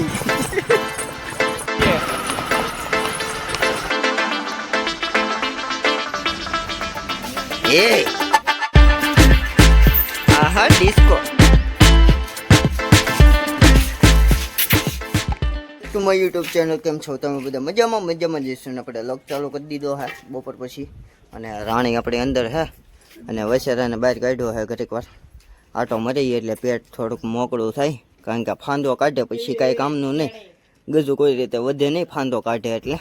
આવી એ આહા ડિસ્કો તમારા YouTube channel કેમ છો તમે બધા મજામાં જઈશું ને આપણે લોક ચાલુ કરી દીધો હે બપોર પછી અને રાણી આપણી અંદર હે અને વસેરાને બહાર કાઢ્યો હે ઘડીક વાર આટો મરી એટલે પેટ થોડુંક મોકળું થાય કારણ કે ફાંદો કાઢે પછી કાંઈ કામનું નહીં ગજુ કોઈ રીતે વધે નહીં ફાંદો કાઢે એટલે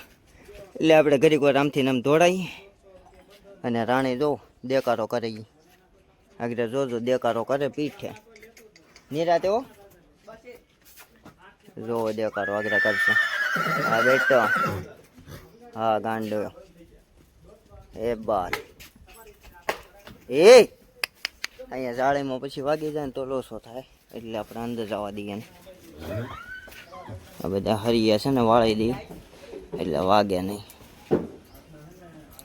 આપણે ઘડીક વાર આમથી આમ દોડાવી અને રાણી જો દેકારો કરે આગળ જોજો દેકારો કરે પીઠે નિરાતે હો જો દેકારો આગળ કરશે હા બેટો હા ગાંડો એ બાર એ અહીંયા જાળીમાં પછી વાગી જાય ને તો લોસો થાય એટલે આપણે અંદર જવા દઈએ ને આ બધા હરિયા છે ને વાળી દઈએ એટલે વાગે નહીં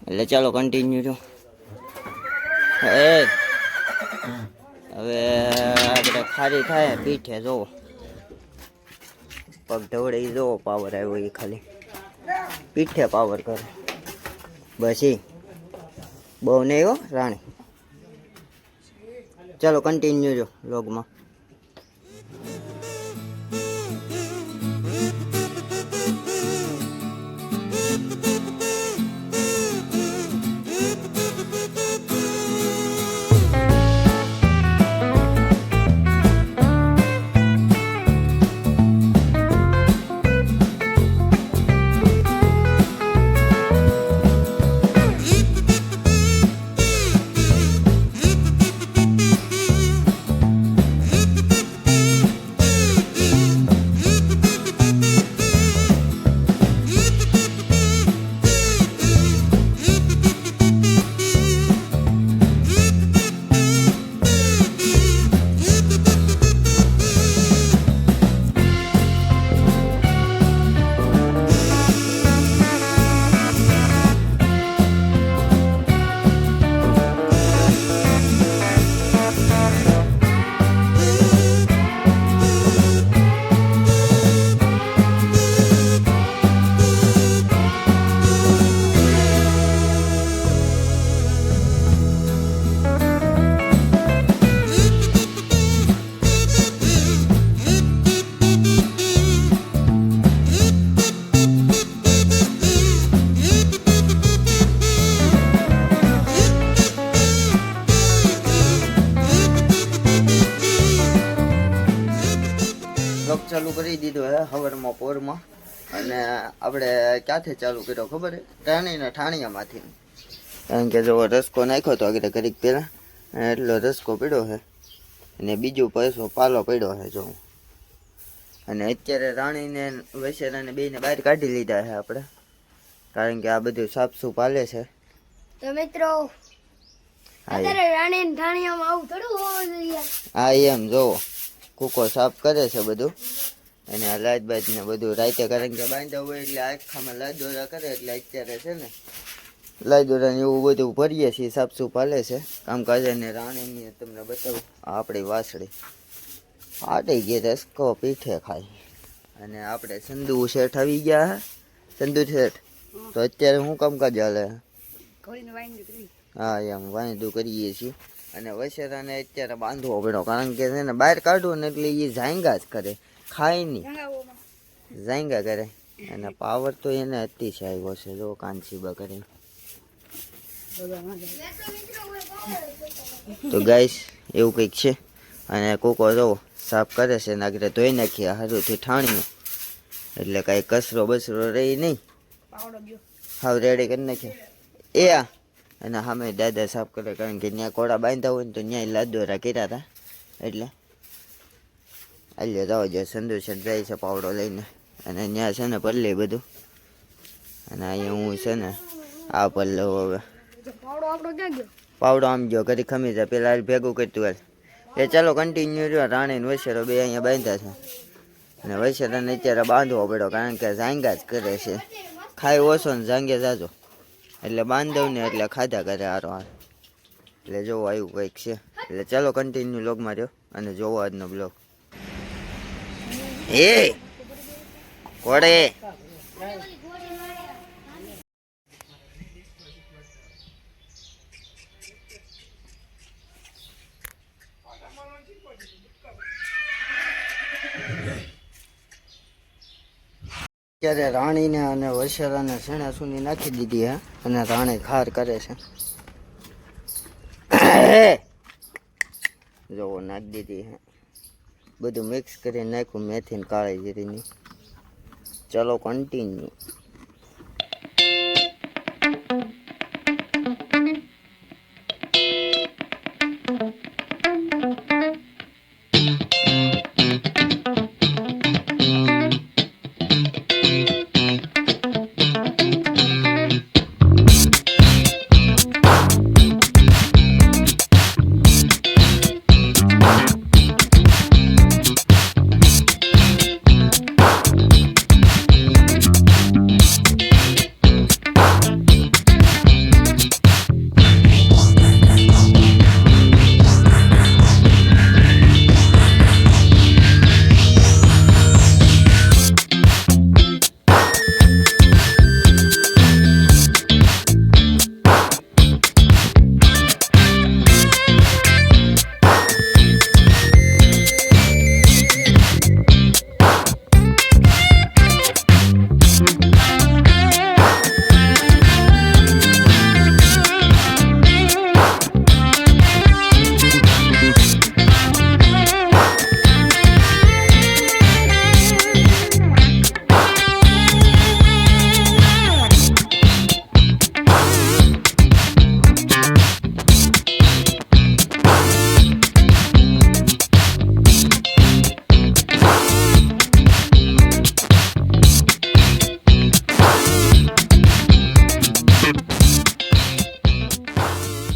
એટલે ચાલો કન્ટિન્યુ જો હવે આપણે ખારી થાય પીઠે જોવો પગ ઢવડે જોવો પાવર આવ્યો એ ખાલી પીઠે પાવર કરે બસ એ બહુ નહીં હો રાણી ચાલો કન્ટિન્યુ જો લોગમાં ચાલુ કરી દીધો હે હવારમાં પોરમાં અને આપણે ક્યાંથી ચાલુ કર્યો ખબર હે ટાણીના ઠાણિયામાંથી કારણ કે જો રસકો નાખ્યો તો આગળ ઘડીક પહેલાં એટલો રસકો પડ્યો છે અને બીજું પૈસો પાલો પડ્યો છે જો અને અત્યારે રાણીને વસેરાને બેને બહાર કાઢી લીધા છે આપણે કારણ કે આ બધું સાફસૂફ હાલે છે તો મિત્રો અત્યારે રાણીને ઠાણિયામાં આવું થોડું હોવું જોઈએ હા એમ જોવો કૂકો સાફ કરે છે બધું અને આ લાજ બાજ ને બધું રાતે કારણ કે બાંધ્યા હોય એટલે આખામાં લાજ દોરા કરે એટલે અત્યારે છે ને લાજ દોરા ને એવું બધું ભરીએ છીએ સાફસૂફ હાલે છે કામકાજ અને રાણીની તમને બતાવું આપણી વાસળી આટી ગઈ રસકો પીઠે ખાઈ અને આપણે સંધુ શેઠ આવી ગયા હે સંધુ શેઠ તો અત્યારે શું કામકાજ હાલે હા એમ વાંધું કરીએ છીએ અને વસેરાને અત્યારે બાંધવો પડ્યો કારણ કે છે ને બહાર કાઢવું ને એટલે એ ઝાંગા જ કરે ખાય નહીં ઝાંગા કરે અને પાવર તો એને અતિશય આવ્યો છે જો કાનસીબા કરે તો ગાઈસ એવું કંઈક છે અને કોકો જો સાફ કરે છે ને આગળ ધોઈ નાખીએ હારુંથી ઠાણ્યું એટલે કાંઈ કચરો બસરો રહી નહીં હાવ રેડી કરી નાખીએ એ આ અને સામે દાદા સાફ કરે કારણ કે ત્યાં કોડા બાંધ્યા હોય ને તો ત્યાં લાદોરા કર્યા હતા એટલે આલ્યો જવા જાય સંધુ શેઠ જાય છે પાવડો લઈને અને ત્યાં છે ને પલ્લે બધું અને અહીંયા હું છે ને આ પલ્લે હવે પાવડો આમ ગયો ઘડી ખમી જાય પેલા ભેગું કરતું હાલ એ ચાલો કન્ટિન્યુ રહ્યો રાણી ને વસેરો બે અહીંયા બાંધ્યા છે અને વસેરાને અત્યારે બાંધવો પડ્યો કારણ કે ઝાંગા જ કરે છે ખાઈ ઓછો ને ઝાંગે જાજો એટલે બાંધવ ને એટલે ખાધા કરે હારો હાર એટલે જોવો આવ્યું કંઈક છે એટલે ચાલો કન્ટિન્યુ લોગમાં રહ્યો અને જોવો આજનો બ્લોગ એ ઘોડે અત્યારે રાણીને અને વસેરાને સેણા સુની નાખી દીધી હે અને રાણી ખાર કરે છે. જોવો નાખી દીધી હે, બધું મિક્સ કરી નાખ્યું મેથી ને કાળી જીરીની. ચલો કન્ટિન્યુ.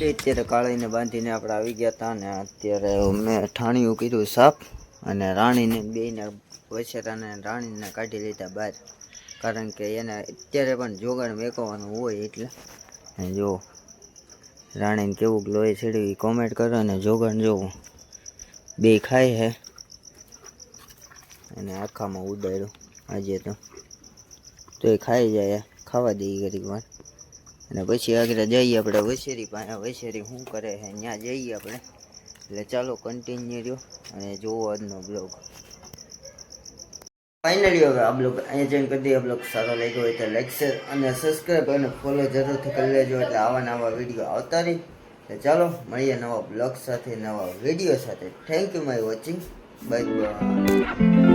અત્યારે કાળીને બાંધીને આપણે આવી ગયા હતા ને અત્યારે મેં ઠાણિયું કીધું સાફ અને રાણીને બેને વછેરાને રાણીને કાઢી લીધા બહાર, કારણ કે એને અત્યારે પણ જોગાણ મેકવાનું હોય એટલે. જો રાણીને કેવું લોહી ચડ્યું એ કોમેન્ટ કરો અને જોગાણ જોવું બે ખાય હે અને આખામાં ઉડાડ્યું આજે તો એ ખાઈ જાય, ખાવા દઈએ ઘડીક વાર અને પછી આગળ જઈએ આપણે વસેરી પાસે. વસેરી શું કરે છે ત્યાં જઈએ આપણે, એટલે ચાલો કન્ટિન્યુ રહ્યો અને જોવો આજનો બ્લોગ. ફાઇનલી હવે આ બ્લોગ અહીંયા જોઈન કરી દઈએ. બ્લોગ સારો લાગ્યો હોય તો લાઈક શેર અને સબસ્ક્રાઈબ અને ફોલો જરૂરથી કરી લેજો, એટલે આવા નવા વિડીયો આવતા રહી. એટલે ચાલો મળીએ નવા બ્લોગ સાથે, નવા વિડીયો સાથે. Thank you my watching. Bye bye.